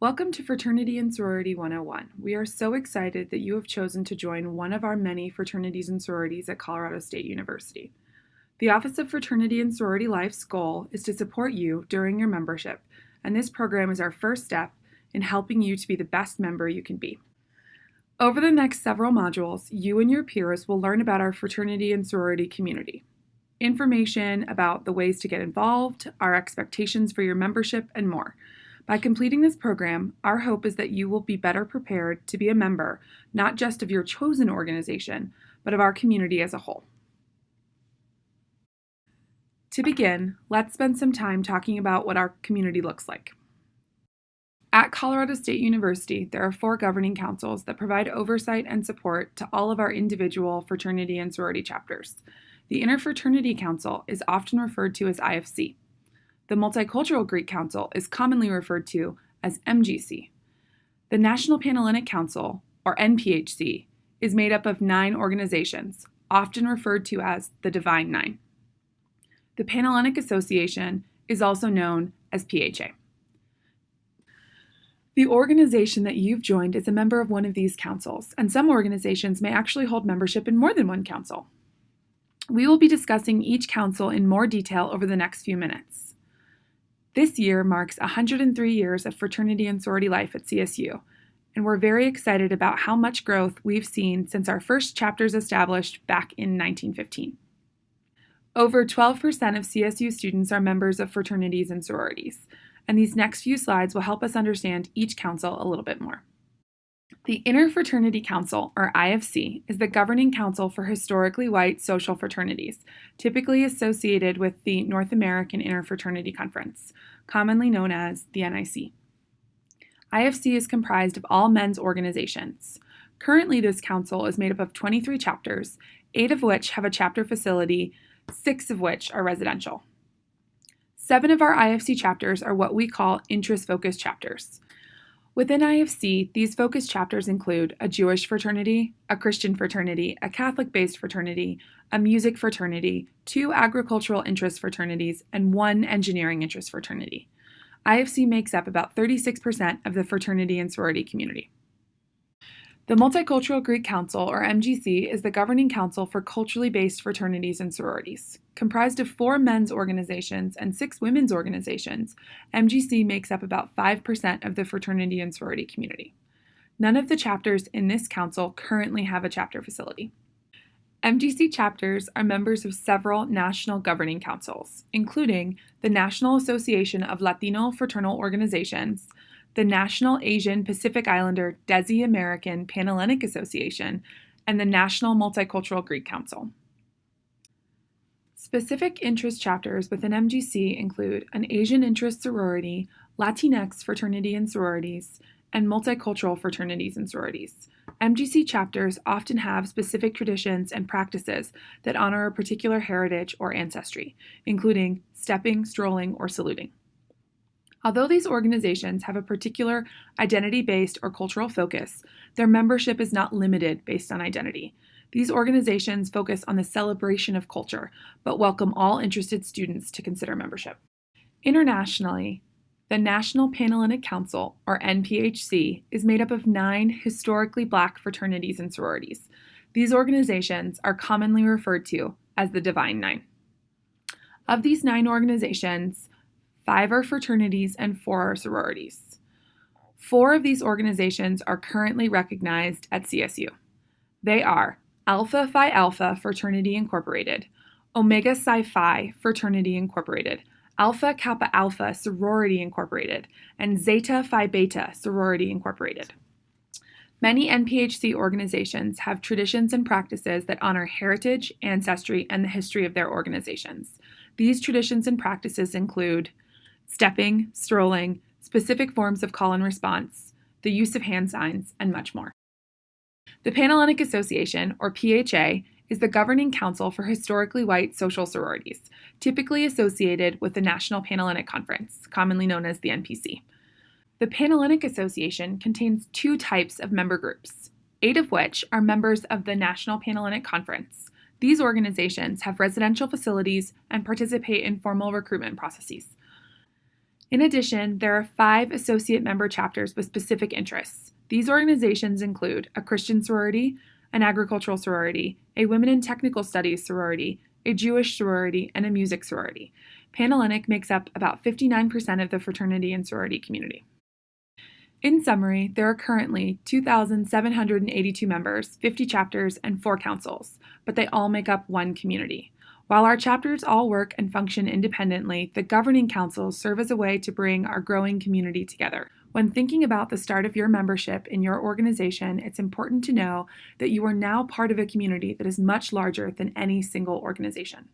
Welcome to Fraternity and Sorority 101. We are so excited that you have chosen to join one of our many fraternities and sororities at Colorado State University. The Office of Fraternity and Sorority Life's goal is to support you during your membership, and this program is our first step in helping you to be the best member you can be. Over the next several modules, you and your peers will learn about our fraternity and sorority community, information about the ways to get involved, our expectations for your membership, and more. By completing this program, our hope is that you will be better prepared to be a member, not just of your chosen organization, but of our community as a whole. To begin, let's spend some time talking about what our community looks like. At Colorado State University, there are 4 governing councils that provide oversight and support to all of our individual fraternity and sorority chapters. The Interfraternity Council is often referred to as IFC. The Multicultural Greek Council is commonly referred to as MGC. The National Panhellenic Council, or NPHC, is made up of 9 organizations, often referred to as the Divine Nine. The Panhellenic Association is also known as PHA. The organization that you've joined is a member of one of these councils, and some organizations may actually hold membership in more than one council. We will be discussing each council in more detail over the next few minutes. This year marks 103 years of fraternity and sorority life at CSU, and we're very excited about how much growth we've seen since our first chapters established back in 1915. Over 12% of CSU students are members of fraternities and sororities, and these next few slides will help us understand each council a little bit more. The Interfraternity Council, or IFC, is the governing council for historically white social fraternities, typically associated with the North American Interfraternity Conference, commonly known as the NIC. IFC is comprised of all men's organizations. Currently, this council is made up of 23 chapters, 8 of which have a chapter facility, 6 of which are residential. 7 of our IFC chapters are what we call interest-focused chapters. Within IFC, these focused chapters include a Jewish fraternity, a Christian fraternity, a Catholic-based fraternity, a music fraternity, 2 agricultural interest fraternities, and 1 engineering interest fraternity. IFC makes up about 36% of the fraternity and sorority community. The Multicultural Greek Council, or MGC, is the governing council for culturally based fraternities and sororities. Comprised of 4 men's organizations and 6 women's organizations, MGC makes up about 5% of the fraternity and sorority community. None of the chapters in this council currently have a chapter facility. MGC chapters are members of several national governing councils, including the National Association of Latino Fraternal Organizations, the National Asian Pacific Islander Desi American Panhellenic Association, and the National Multicultural Greek Council. Specific interest chapters within MGC include an Asian interest sorority, Latinx fraternity and sororities, and multicultural fraternities and sororities. MGC chapters often have specific traditions and practices that honor a particular heritage or ancestry, including stepping, strolling, or saluting. Although these organizations have a particular identity-based or cultural focus, their membership is not limited based on identity. These organizations focus on the celebration of culture, but welcome all interested students to consider membership. Internationally, the National Panhellenic Council, or NPHC, is made up of 9 historically Black fraternities and sororities. These organizations are commonly referred to as the Divine Nine. Of these 9 organizations, 5 are fraternities and 4 are sororities. 4 of these organizations are currently recognized at CSU. They are Alpha Phi Alpha Fraternity Incorporated, Omega Psi Phi Fraternity Incorporated, Alpha Kappa Alpha Sorority Incorporated, and Zeta Phi Beta Sorority Incorporated. Many NPHC organizations have traditions and practices that honor heritage, ancestry, and the history of their organizations. These traditions and practices include stepping, strolling, specific forms of call and response, the use of hand signs, and much more. The Panhellenic Association, or PHA, is the governing council for historically white social sororities, typically associated with the National Panhellenic Conference, commonly known as the NPC. The Panhellenic Association contains 2 types of member groups, 8 of which are members of the National Panhellenic Conference. These organizations have residential facilities and participate in formal recruitment processes. In addition, there are 5 associate member chapters with specific interests. These organizations include a Christian sorority, an agricultural sorority, a women in technical studies sorority, a Jewish sorority, and a music sorority. Panhellenic makes up about 59% of the fraternity and sorority community. In summary, there are currently 2,782 members, 50 chapters, and 4 councils, but they all make up one community. While our chapters all work and function independently, the governing councils serve as a way to bring our growing community together. When thinking about the start of your membership in your organization, it's important to know that you are now part of a community that is much larger than any single organization.